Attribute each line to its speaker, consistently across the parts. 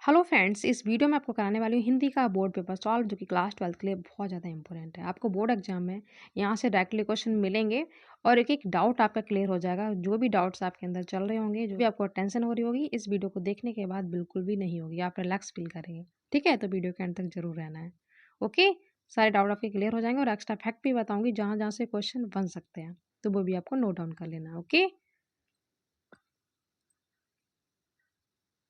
Speaker 1: Hello friends, इस video में आपको कराने वाली हूँ हिंदी का बोर्ड पेपर सॉल्व, जो कि क्लास 12th के लिए बहुत ज़्यादा इंपॉर्टेंट है। आपको बोर्ड एग्जाम में यहाँ से डायरेक्टली क्वेश्चन मिलेंगे और एक एक डाउट आपका क्लियर हो जाएगा। जो भी डाउट्स आपके अंदर चल रहे होंगे, जो भी आपको टेंशन हो रही होगी, इस वीडियो को देखने के बाद बिल्कुल भी नहीं होगी। आप रिलैक्स फील करेंगे। ठीक है, तो वीडियो के एंड तक जरूर रहना है। ओके, सारे डाउट आपके क्लियर हो जाएंगे और एक्स्ट्रा फैक्ट भी बताऊंगी जहाँ जहाँ से क्वेश्चन बन सकते हैं, तो वो भी आपको नोट डाउन कर लेना है। ओके,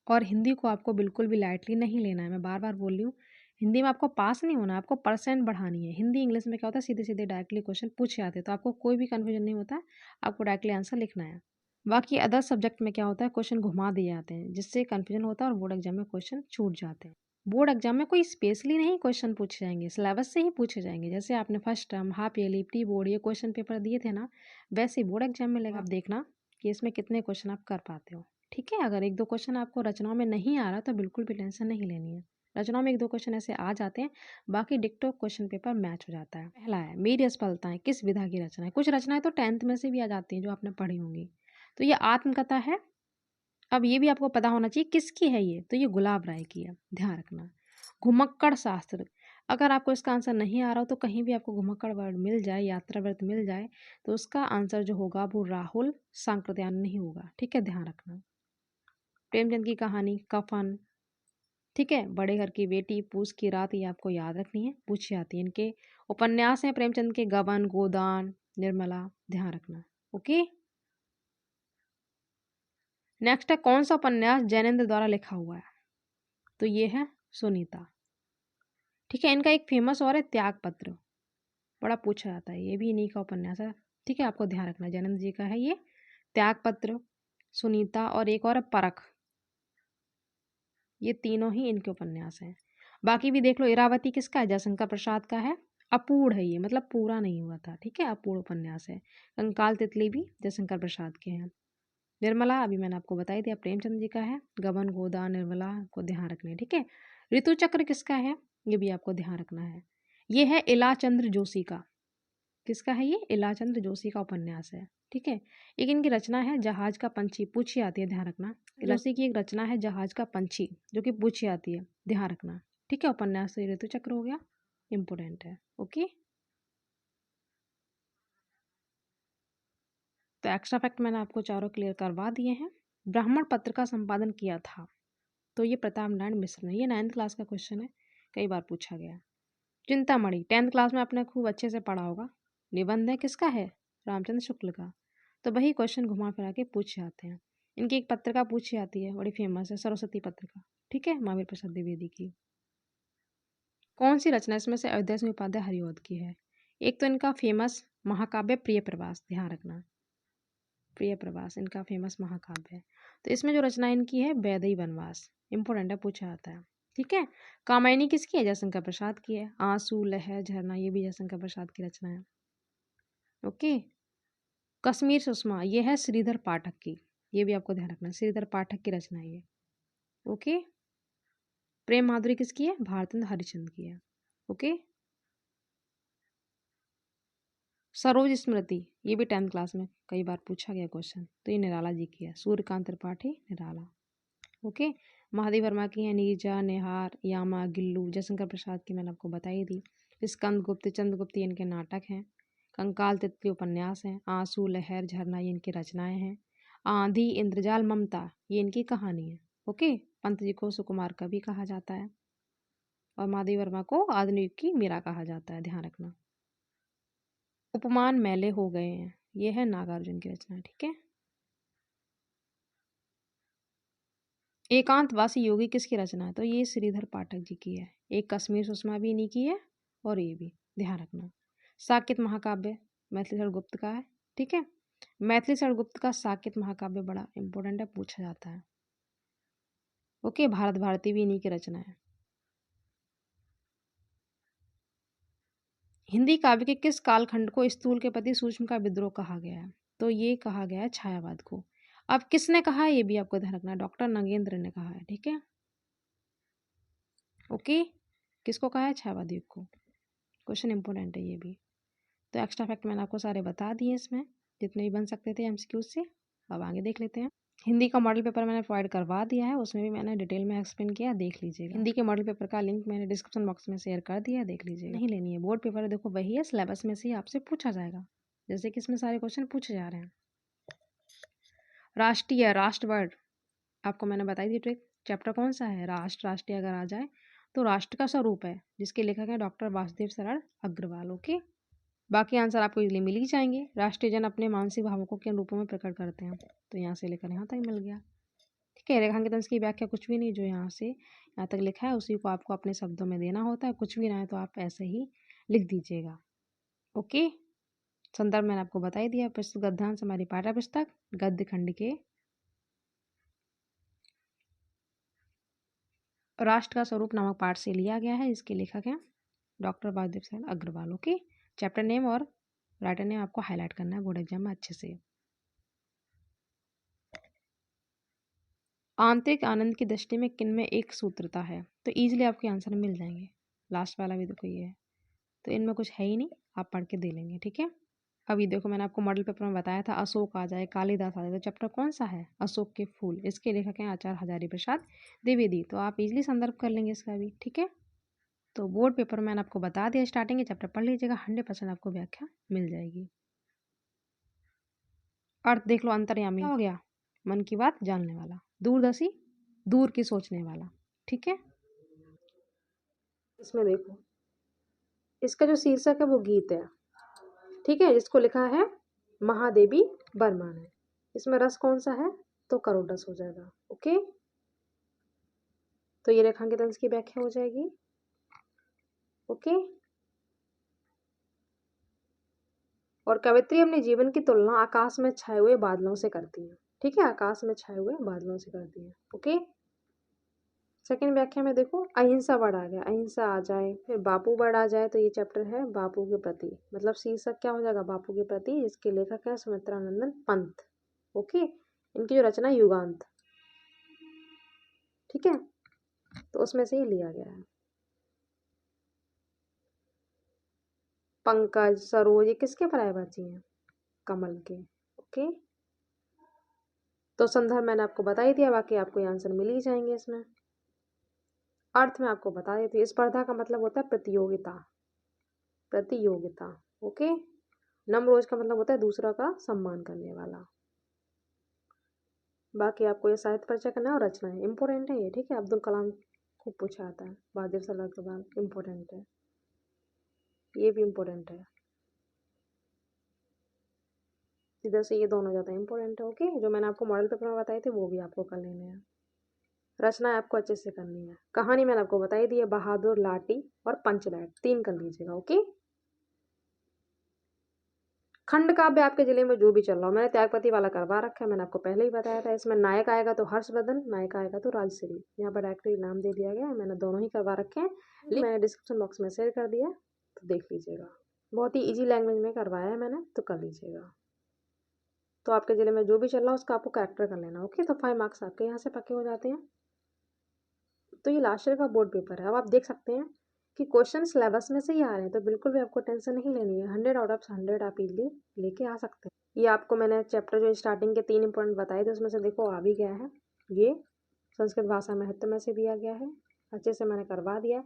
Speaker 1: और हिंदी को आपको बिल्कुल भी लाइटली नहीं लेना है। मैं बार बार बोल रही हूँ, हिंदी में आपको पास नहीं होना है, आपको परसेंट बढ़ानी है। हिंदी इंग्लिश में क्या होता है, सीधे सीधे डायरेक्टली क्वेश्चन पूछे आते हैं, तो आपको कोई भी कन्फ्यूजन नहीं होता है। आपको डायरेक्टली आंसर लिखना है। बाकी अदर सब्जेक्ट में क्या होता है, क्वेश्चन घुमा दिए जाते हैं, जिससे कन्फ्यूजन होता है और बोर्ड एग्जाम में क्वेश्चन छूट जाते हैं। बोर्ड एग्जाम में कोई स्पेशली नहीं क्वेश्चन पूछे जाएंगे, सिलेबस से ही पूछे जाएंगे। जैसे आपने first term, half yearly, pre board ये क्वेश्चन पेपर दिए थे ना, वैसे ही बोर्ड एग्जाम में लेगा। आप देखना कि इसमें कितने क्वेश्चन आप कर पाते हो। ठीक है, अगर एक दो क्वेश्चन आपको रचनाओं में नहीं आ रहा तो बिल्कुल भी टेंशन नहीं लेनी है। रचनाओं में एक दो क्वेश्चन ऐसे आ जाते हैं, बाकी डिक्टो क्वेश्चन पेपर मैच हो जाता है। पहला है, मेरी असफलताएं किस विधा की रचना है। कुछ रचनाएं तो 10th में से भी आ जाती हैं, जो आपने पढ़ी होंगी। तो ये आत्मकथा है। अब ये भी आपको पता होना चाहिए किसकी है ये, तो ये गुलाब राय की है, ध्यान रखना। घुमक्कड़ शास्त्र, अगर आपको इसका आंसर नहीं आ रहा हो तो कहीं भी आपको घुमक्कड़ वर्ड मिल जाए, यात्रा व्रत मिल जाए, तो उसका आंसर जो होगा वो राहुल सांकृत्यायन नहीं होगा। ठीक है, ध्यान रखना। प्रेमचंद की कहानी कफन, ठीक है, बड़े घर की बेटी, पूस की रात, ये आपको याद रखनी है, पूछी आती है। इनके उपन्यास हैं प्रेमचंद के, गबन, गोदान, निर्मला, ध्यान रखना। ओके, नेक्स्ट है, कौन सा उपन्यास जैनेन्द्र द्वारा लिखा हुआ है, तो ये है सुनीता। ठीक है, इनका एक फेमस और है त्याग पत्र, बड़ा पूछा जाता है, ये भी इन्हीं का उपन्यास है। ठीक है, आपको ध्यान रखना, जैनेन्द्र जी का है ये त्याग पत्र, सुनीता, और एक और है परख। ये तीनों ही इनके उपन्यास हैं। बाकी भी देख लो, इरावती किसका है, जयशंकर प्रसाद का है। अपूर्ण है ये, मतलब पूरा नहीं हुआ था। ठीक है, अपूर्ण उपन्यास है। कंकाल तितली भी जयशंकर प्रसाद के हैं। निर्मला अभी मैंने आपको बताई दिया, प्रेमचंद जी का है। गबन, गोदा, निर्मला को ध्यान रखना है। ठीक है, ऋतु चक्र किसका है, ये भी आपको ध्यान रखना है। ये है इलाचंद्र जोशी का। किसका है ये, इलाचंद्र जोशी का उपन्यास है। ठीक है, एक इनकी रचना है जहाज का पंछी, पूछी आती है, ध्यान रखना। जोशी की एक रचना है जहाज का पंछी, जो कि पूछी आती है, ध्यान रखना। ठीक है, उपन्यास से ऋतु चक्र हो गया, इंपोर्टेंट है। ओके, तो एक्स्ट्रा फैक्ट मैंने आपको चारों क्लियर करवा दिए हैं। ब्राह्मण पत्र का संपादन किया था, तो ये प्रताप नारायण मिश्र ने। ये 9th क्लास का क्वेश्चन है, कई बार पूछा गया। चिंतामणि 10th क्लास में आपने खूब अच्छे से पढ़ा होगा। निबंध है किसका है, रामचंद्र शुक्ल का। तो वही क्वेश्चन घुमा फिरा के पूछे जाते हैं। इनकी एक पत्रिका पूछी आती है, बड़ी फेमस है, सरस्वती पत्रिका। ठीक है, महावीर प्रसाद द्विवेदी की। कौन सी रचना इसमें से अयोध्या सिंह उपाध्याय हरिऔध की है। एक तो इनका फेमस महाकाव्य प्रिय प्रवास, ध्यान रखना। प्रिय प्रवास इनका फेमस महाकाव्य है। तो इसमें जो रचना इनकी है, वैदेही वनवास, इंपोर्टेंट है, पूछा आता है। ठीक है, कामायनी किसकी है, जयशंकर प्रसाद की है। आंसू, लहर, झरना, ये भी जयशंकर प्रसाद की रचना है। ओके, कश्मीर सुषमा, ये है श्रीधर पाठक की, ये भी आपको ध्यान रखना, श्रीधर पाठक की रचना है ये। ओके, प्रेम माधुरी किसकी है, भारतेंद्र हरिश्चंद्र की है। ओके, सरोज स्मृति, ये भी 10th क्लास में कई बार पूछा गया क्वेश्चन, तो ये निराला जी की है, सूर्यकांत त्रिपाठी, निराला। ओके, महादेव वर्मा की है नीरजा, निहार, यामा, गिल्लू, जयशंकर प्रसाद की मैंने आपको बताई दी। स्कंद गुप्त, चंद्रगुप्त, ये इनके नाटक हैं। कंकाल तितली उपन्यास हैं। आंसू, लहर, झरना, ये इनकी रचनाएं हैं। आंधी, इंद्रजाल, ममता, ये इनकी कहानी है। ओके, पंत जी को सुकुमार कवि कहा जाता है, और महादेव वर्मा को आधुनिक युग की मीरा कहा जाता है, ध्यान रखना। उपमान मैले हो गए हैं, ये है नागार्जुन की रचना। ठीक है, एकांतवासी योगी किसकी रचना है, तो ये श्रीधर पाठक जी की है। एक कश्मीर सुषमा भी इन्हीं की है, और ये भी ध्यान रखना। साकेत महाकाव्य मैथिली शरण गुप्त का है। ठीक है, मैथिली शरण गुप्त का साकेत महाकाव्य बड़ा इंपॉर्टेंट है, पूछा जाता है। ओके, भारत भारती भी इन्हीं की रचना है। हिंदी काव्य के किस कालखंड को स्थूल के प्रति सूक्ष्म का विद्रोह कहा गया है, तो ये कहा गया है छायावाद को। अब किसने कहा है, ये भी आपको ध्यान रखना, डॉक्टर नगेंद्र ने कहा है। ठीक है, ओके, किसको कहा है, छायावाद युग को। क्वेश्चन इंपॉर्टेंट है ये भी। तो एक्स्ट्रा फैक्ट मैंने आपको सारे बता दिए इसमें, जितने भी बन सकते थे एमसीक्यू से। अब आगे देख लेते हैं। हिंदी का मॉडल पेपर मैंने प्रोवाइड करवा दिया है, उसमें भी मैंने डिटेल में एक्सप्लेन किया, देख लीजिएगा। हिंदी के मॉडल पेपर का लिंक मैंने डिस्क्रिप्शन बॉक्स में शेयर कर दिया, देख लीजिएगा। नहीं लेनी है, बोर्ड पेपर देखो वही है, सिलेबस में से ही आपसे पूछा जाएगा, जैसे कि इसमें सारे क्वेश्चन पूछे जा रहे हैं। राष्ट्रीय, राष्ट्र वर्ड आपको मैंने बताई थी ट्रिक। चैप्टर कौन सा है? राष्ट्र। राष्ट्रीय अगर आ जाए तो राष्ट्र का स्वरूप है, जिसके लेखक है डॉक्टर वासुदेव सरल अग्रवाल। ओके, बाकी आंसर आपको इजीली मिल ही जाएंगे। राष्ट्रीय जन अपने मानसिक भावों के रूपों में प्रकट करते हैं, तो यहाँ से लेकर यहाँ तक मिल गया। ठीक है, रेखांकित अंश की व्याख्या कुछ भी नहीं, जो यहाँ से यहाँ तक लिखा है उसी को आपको अपने शब्दों में देना होता है। कुछ भी ना है तो आप ऐसे ही लिख दीजिएगा। ओके, संदर्भ मैंने आपको बता ही दिया। प्रस्तुत गद्यांश हमारी पाठ्य पुस्तक गद्य खंड के राष्ट्र का स्वरूप नामक पाठ से लिया गया है। इसके लेखक हैं डॉक्टर वासुदेव सरल अग्रवाल। ओके, चैप्टर नेम और राइटर नेम आपको हाईलाइट करना है बोर्ड एग्जाम में अच्छे से। आंतरिक आनंद की दृष्टि में किनमें एक सूत्रता है? तो ईजिली आपके आंसर मिल जाएंगे। लास्ट वाला भी देखो ये है, तो इनमें कुछ है ही नहीं, आप पढ़ के दे लेंगे। ठीक है, अभी देखो मैंने आपको मॉडल पेपर में बताया था, अशोक आ जाए, कालिदास आ जाए, तो चैप्टर कौन सा है? अशोक के फूल। इसके लेखक हैं आचार्य हजारी प्रसाद द्विवेदी। तो आप इजीली संदर्भ कर लेंगे इसका भी। ठीक है, तो बोर्ड पेपर मैंने आपको बता दिया, स्टार्टिंग के चैप्टर पढ़ लीजिएगा, 100% आपको व्याख्या मिल जाएगी। अर्थ देख लो, अंतर्यामी हो गया, मन की बात जानने वाला, दूरदर्शी दूर की सोचने वाला। ठीक है, इसमें देखो इसका जो शीर्षक है वो गीत है। ठीक है, जिसको लिखा है महादेवी बर्मा ने। इसमें रस कौन सा है? तो करोड़ रस हो जाएगा। ओके, तो ये रेखांकित अंश की व्याख्या हो जाएगी। ओके, और कवित्री अपने जीवन की तुलना आकाश में छाए हुए बादलों से करती है। ठीक है, आकाश में छाए हुए बादलों से करती है। ओके, सेकंड व्याख्या में देखो अहिंसा वर्ड आ गया, अहिंसा आ जाए, फिर बापू वर्ड आ जाए, तो ये चैप्टर है बापू के प्रति, मतलब शीर्षक क्या हो जाएगा? बापू के प्रति। इसके लेखक है सुमित्रानंदन पंत। ओके, इनकी जो रचना युगांत। ठीक है, तो उसमें से ही लिया गया है। पंकज, सरोज, ये किसके पर्यायवाची हैं? कमल के। ओके, तो संदर्भ मैंने आपको बता ही दिया, बाकी आपको ये आंसर मिल ही जाएंगे इसमें। अर्थ में आपको बता देती हूँ, स्पर्धा का मतलब होता है प्रतियोगिता, प्रतियोगिता। ओके, नमरोज का मतलब होता है दूसरा का सम्मान करने वाला। बाकी आपको ये साहित्य परिचय करना है और रचना है, इंपॉर्टेंट है ये। ठीक है, अब्दुल कलाम को पूछा आता है, बहादुर सरदार अग्रवाल, इंपॉर्टेंट है, ये भी इंपॉर्टेंट है। इधर से ये दोनों ज़्यादा इंपॉर्टेंट है। ओके, जो मैंने आपको मॉडल पेपर में बताए थे वो भी आपको कर लेने हैं। रचना आपको अच्छे से करनी है। कहानी मैंने आपको बताई दी है, बहादुर, लाटी और पंचलैट, 3 कर लीजिएगा। ओके, खंड काव्य आपके जिले में जो भी चल रहा हो, मैंने त्यागपति वाला करवा रखा है, मैंने आपको पहले ही बताया था। इसमें नायक आएगा तो हर्षवर्धन, नायिका आएगा तो राजश्री। यहाँ पर डायरेक्टली नाम दे दिया गया है, मैंने दोनों ही करवा रखे हैं, मैंने डिस्क्रिप्शन बॉक्स में शेयर कर दिया, तो देख लीजिएगा। बहुत ही ईजी लैंग्वेज में करवाया है मैंने, तो कर लीजिएगा। तो आपके जिले में जो भी चल रहा है उसका आपको कैरेक्टर कर लेना। ओके, तो 5 मार्क्स आपके यहाँ से पक्के हो जाते हैं। तो ये लास्ट ईयर का बोर्ड पेपर है। अब आप देख सकते हैं कि क्वेश्चन सिलेबस में से ही आ रहे हैं, तो बिल्कुल भी आपको टेंशन नहीं लेनी है। 100 आउट ऑफ 100 आप इजीली लेके आ सकते हैं। ये आपको मैंने चैप्टर जो स्टार्टिंग के 3 इंपॉर्टेंट बताए थे उसमें से देखो आ भी गया है। ये संस्कृत भाषा महत्व में से दिया गया है, अच्छे से मैंने करवा दिया है।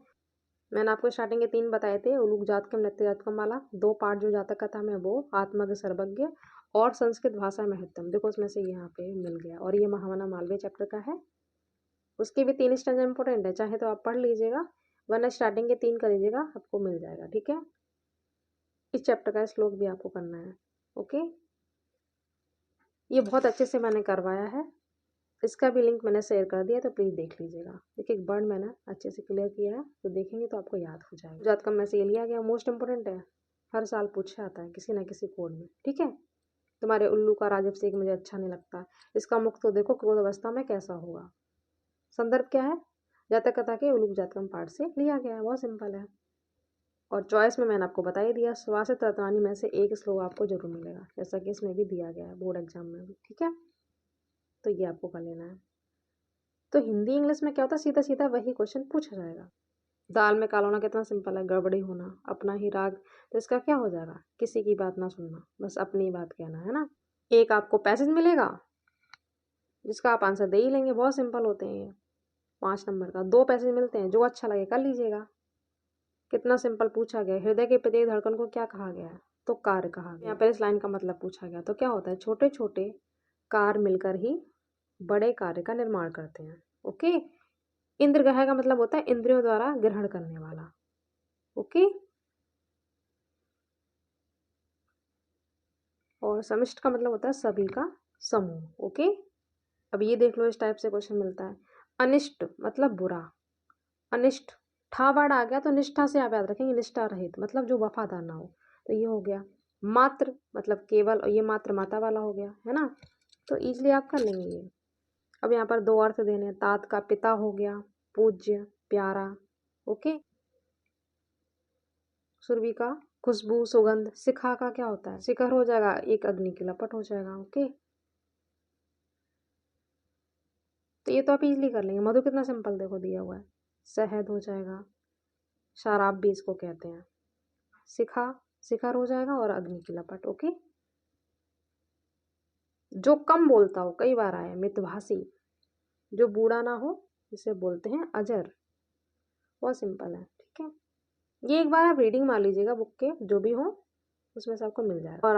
Speaker 1: मैंने आपको स्टार्टिंग के 3 बताए थे, उलूक जातकम, नृत्य जातकम वाला 2 पार्ट जो जातक कथा में वो, आत्मज्ञ, सर्वज्ञ और संस्कृत भाषा महत्तम, देखो उसमें से यहाँ पे मिल गया। और ये महामना मालवीय चैप्टर का है, उसके भी 3 स्टैंजा इंपॉर्टेंट है, चाहे तो आप पढ़ लीजिएगा, वरना स्टार्टिंग के 3 कर लीजिएगा, आपको मिल जाएगा। ठीक है, इस चैप्टर का श्लोक भी आपको करना है। ओके, ये बहुत अच्छे से मैंने करवाया है, इसका भी लिंक मैंने शेयर कर दिया, तो प्लीज़ देख लीजिएगा। एक एक वर्ड मैंने अच्छे से क्लियर किया है, तो देखेंगे तो आपको याद हो जाएगा। जातकम में से ये लिया गया, मोस्ट इंपॉर्टेंट है, हर साल पूछा आता है किसी ना किसी कोड में। ठीक है, तुम्हारे उल्लू का राजभिषेक मुझे अच्छा नहीं लगता, इसका मुख तो देखो क्रोध अवस्था में कैसा होगा। संदर्भ क्या है? जातक कथा के उलूक जातकम पाठ से लिया गया है, बहुत सिंपल है। और चॉइस में मैंने आपको बता ही दिया, सुवासित रत्नानी में से एक श्लोक आपको जरूर मिलेगा, जैसा कि इसमें भी दिया गया है बोर्ड एग्जाम में भी। ठीक है, तो ये आपको कर लेना है। तो हिंदी इंग्लिश में क्या होता है, सीधा सीधा वही क्वेश्चन पूछा जाएगा। दाल में काला होना कितना सिंपल है, गड़बड़ी होना, अपना ही राग, तो इसका क्या हो जाएगा, किसी की बात ना सुनना, बस अपनी बात कहना है ना। एक आपको पैसेज मिलेगा, जिसका आप आंसर दे ही लेंगे। बहुत सिंपल होते हैं ये। 5 नंबर का 2 पैसे मिलते हैं, जो अच्छा लगे कर लीजिएगा। कितना सिंपल पूछा गया। हृदय के प्रत्येक धड़कन को क्या कहा गया है? तो कार्य कहा गया। यहाँ पर इस लाइन का मतलब पूछा गया, तो क्या होता है, छोटे छोटे कार्य मिलकर ही बड़े कार्य का निर्माण करते हैं। ओके। इंद्रग्रह का मतलब होता है इंद्रियों द्वारा ग्रहण करने वाला। ओके। और समिष्ट का मतलब होता है सभी का समूह। ओके। अब ये देख लो, इस टाइप से क्वेश्चन मिलता है। अनिष्ट मतलब बुरा। अनिष्ट ठा वर्ड आ गया तो निष्ठा से आप याद रखेंगे, निष्ठा रहित मतलब जो वफादार ना हो, तो ये हो गया। मात्र मतलब केवल, और ये मात्र माता वाला हो गया, है ना। तो इजली आप कर लेंगे ये। अब यहाँ पर 2 अर्थ देने, तात का पिता हो गया, पूज्य प्यारा। ओके। सुरभि का खुशबू सुगंध। शिखा का क्या होता है, शिखर हो जाएगा, एक अग्नि की लपट हो जाएगा। ओके। तो ये तो आप इजली कर लेंगे। मधु कितना सिंपल देखो दिया हुआ है, शहद हो जाएगा, शराब भी इसको कहते हैं। शिखा शिखर हो जाएगा और अग्नि की लपट। ओके। जो कम बोलता हो, कई बार आया मितभाषी, जो बूढ़ा ना हो इसे बोलते हैं अजर। बहुत सिंपल है, ठीक है। ये एक बार आप रीडिंग मार लीजिएगा बुक के, जो भी हो उसमें से आपको मिल जाएगा।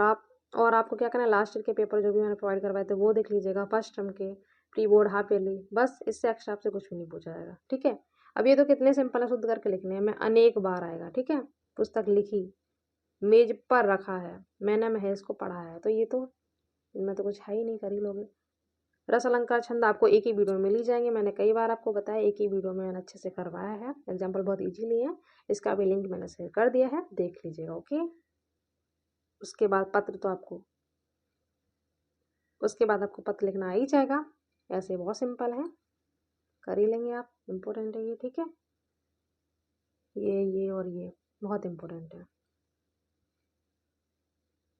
Speaker 1: और आपको क्या करना है, लास्ट ईयर के पेपर जो भी मैंने प्रोवाइड करवाए थे वो देख लीजिएगा, फर्स्ट टर्म के, प्री बोर्ड, हाफ ईयरली। बस इससे एक्स्ट्रा आपसे कुछ भी नहीं पूछा जाएगा, ठीक है। अब ये तो कितने सिंपल है, शुद्ध करके लिखने हैं। मैं अनेक बार आएगा, ठीक है। पुस्तक लिखी, मेज पर रखा है, मैंने महेश को पढ़ा है, तो ये तो इनमें तो कुछ है ही नहीं, कर ही लोगे। रस अलंकार छंद आपको एक ही वीडियो में मिल ही जाएंगे। मैंने कई बार आपको बताया, एक ही वीडियो में मैंने अच्छे से करवाया है। एग्जाम्पल बहुत इजीली है, इसका भी लिंक मैंने शेयर कर दिया है, देख लीजिएगा। ओके। उसके बाद पत्र तो आपको उसके बाद आपको पत्र लिखना आ ही जाएगा। ऐसे बहुत सिंपल है, कर ही लेंगे आप। इम्पोर्टेंट है ये, ठीक है। ये और ये बहुत इम्पोर्टेंट है।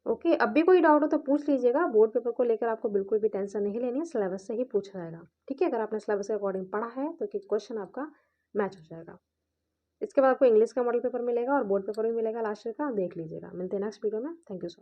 Speaker 1: ओके। अब भी कोई डाउट हो तो पूछ लीजिएगा। बोर्ड पेपर को लेकर आपको बिल्कुल भी टेंशन नहीं लेनी है, सिलेबस से ही पूछा जाएगा, ठीक है। अगर आपने सिलेबस के अकॉर्डिंग पढ़ा है तो क्वेश्चन आपका मैच हो जाएगा। इसके बाद आपको इंग्लिश का मॉडल पेपर मिलेगा और बोर्ड पेपर भी मिलेगा लास्ट ईयर का, देख लीजिएगा। मिलते हैं नेक्स्ट वीडियो में। Thank you so much.